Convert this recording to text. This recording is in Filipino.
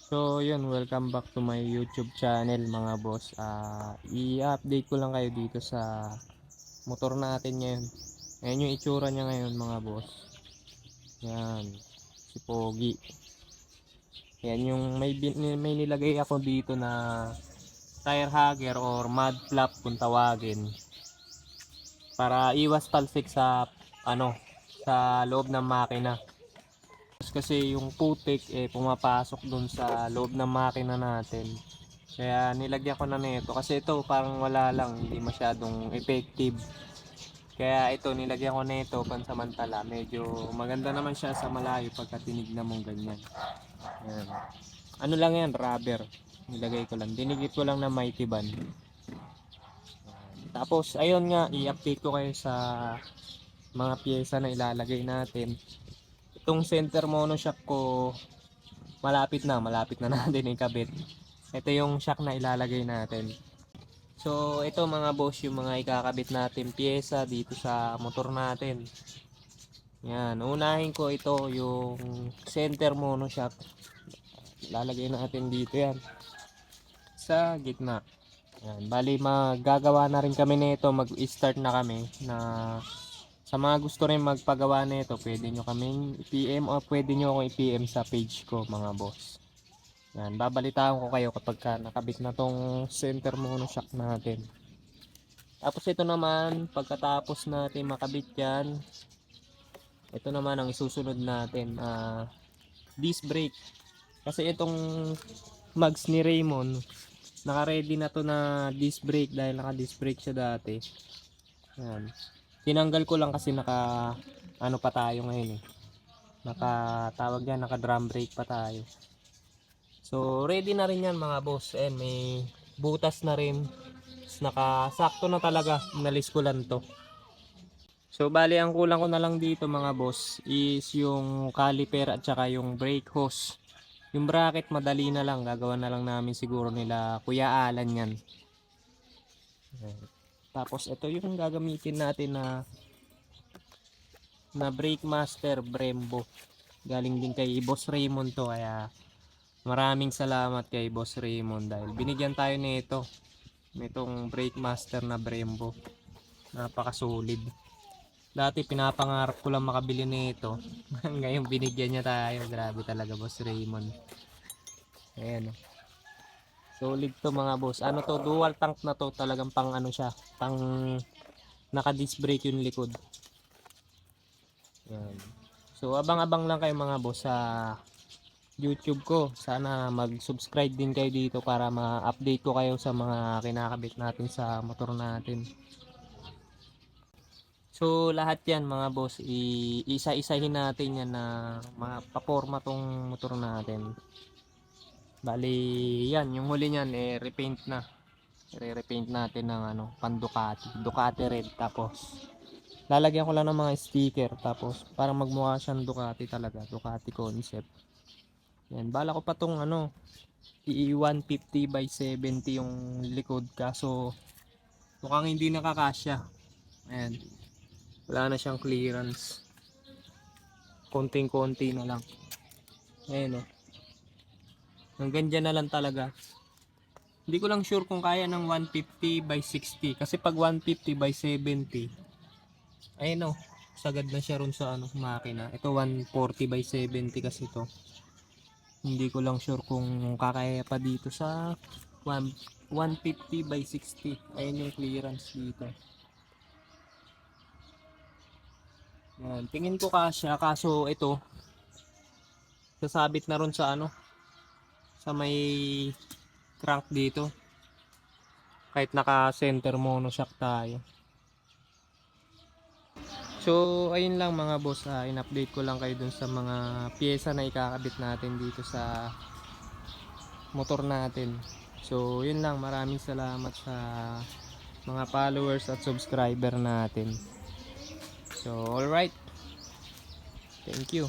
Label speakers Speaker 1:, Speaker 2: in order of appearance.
Speaker 1: So yun, welcome back to my YouTube channel mga boss. I-update ko lang kayo dito sa motor natin ngayon. Ayan yung itsura niya ngayon mga boss. Yan, si Pogi. Yan yung may nilagay ako dito na tire hugger or mud flap kung tawagin. Para iwas talsik sa sa loob ng makina. Kasi yung putik pumapasok dun sa loob ng makina natin. Kaya nilagyan ko na nito kasi ito parang wala lang, hindi masyadong effective. Kaya ito nilagyan ko nito pansamantala. Medyo maganda naman siya sa malayo pagka tinignan mong ganyan. Ayan. Ano lang yan, rubber. Nilagay ko lang. Dinigit ko lang na mighty band. Tapos ayun nga, i-update ko kayo sa mga piyesa na ilalagay natin. Itong center monoshock ko malapit na natin ikabit. Ito yung shock na ilalagay natin. So ito mga boss yung mga ikakabit natin piyesa dito sa motor natin. Yan, unahin ko ito yung center monoshock. Ilalagay natin dito yan sa gitna. Yan, bali magagawa na rin kami nito, mag-start na kami na sa mga gusto rin magpagawa nito, pwede nyo kaming i-PM o pwede nyo akong i-PM sa page ko mga boss. Yan, babalitaan ko kayo kapag nakabit na tong center monoshock natin. Tapos ito naman, pagkatapos natin makabit yan, ito naman ang isusunod natin, disc brake. Kasi itong mags ni Raymond, naka-ready na to na disc brake dahil naka-disc brake siya dati. Yan. Tinanggal ko lang kasi ano pa tayo ngayon tawag yan, naka drum brake pa tayo. So ready na rin yan mga boss. May butas na rin. Nakasakto na talaga. Inalis ko lang to. So bali ang kulang ko na lang dito mga boss is yung caliper at saka yung brake hose. Yung bracket madali na lang. Gagawa na lang namin siguro nila Kuya Alan yan. Tapos ito yung gagamitin natin na brake master Brembo. Galing din kay Boss Raymond to, kaya maraming salamat kay Boss Raymond dahil binigyan tayo nito nitong brake master na Brembo. Napakasolid. Dati pinapangarap ko lang makabili nito. Ngayon binigyan niya tayo. Grabe talaga Boss Raymond. Ayan. Solid to mga boss. Ano to, dual tank na to, talagang pang ano siya, pang naka-disc brake yung likod. Yan. So abang-abang lang kayo mga boss sa YouTube ko. Sana mag-subscribe din kayo dito para ma-update ko kayo sa mga kinakabit natin sa motor natin. So lahat yan mga boss, isa-isahin natin yan na mapaporma tong motor natin. Bali yan, yung huli niyan repaint na. Re-repaint natin ng pan Ducati red, tapos lalagyan ko lang ng mga sticker, tapos parang magmukha siyang Ducati talaga, Ducati concept. Yan, bala ko pa tong i-150 by 70 yung likod, kaso mukhang hindi nakakasya. Ayan, wala na siyang clearance, konting-konti na lang. Ayan hanggang dyan na lang talaga. Hindi ko lang sure kung kaya ng 150 by 60. Kasi pag 150 by 70, ayun sagad na siya ron sa makina. Ito 140 by 70 kasi to. Hindi ko lang sure kung kakaya pa dito sa 150 by 60. Ayun yung clearance dito. Yan. Tingin ko kasya, kaso ito sasabit na ron sa sa may crank dito. Kahit naka center monoshock tayo. So ayun lang mga boss, in-update ko lang kayo dun sa mga pyesa na ikakabit natin dito sa motor natin. So yun lang, maraming salamat sa mga followers at subscriber natin. So alright, thank you.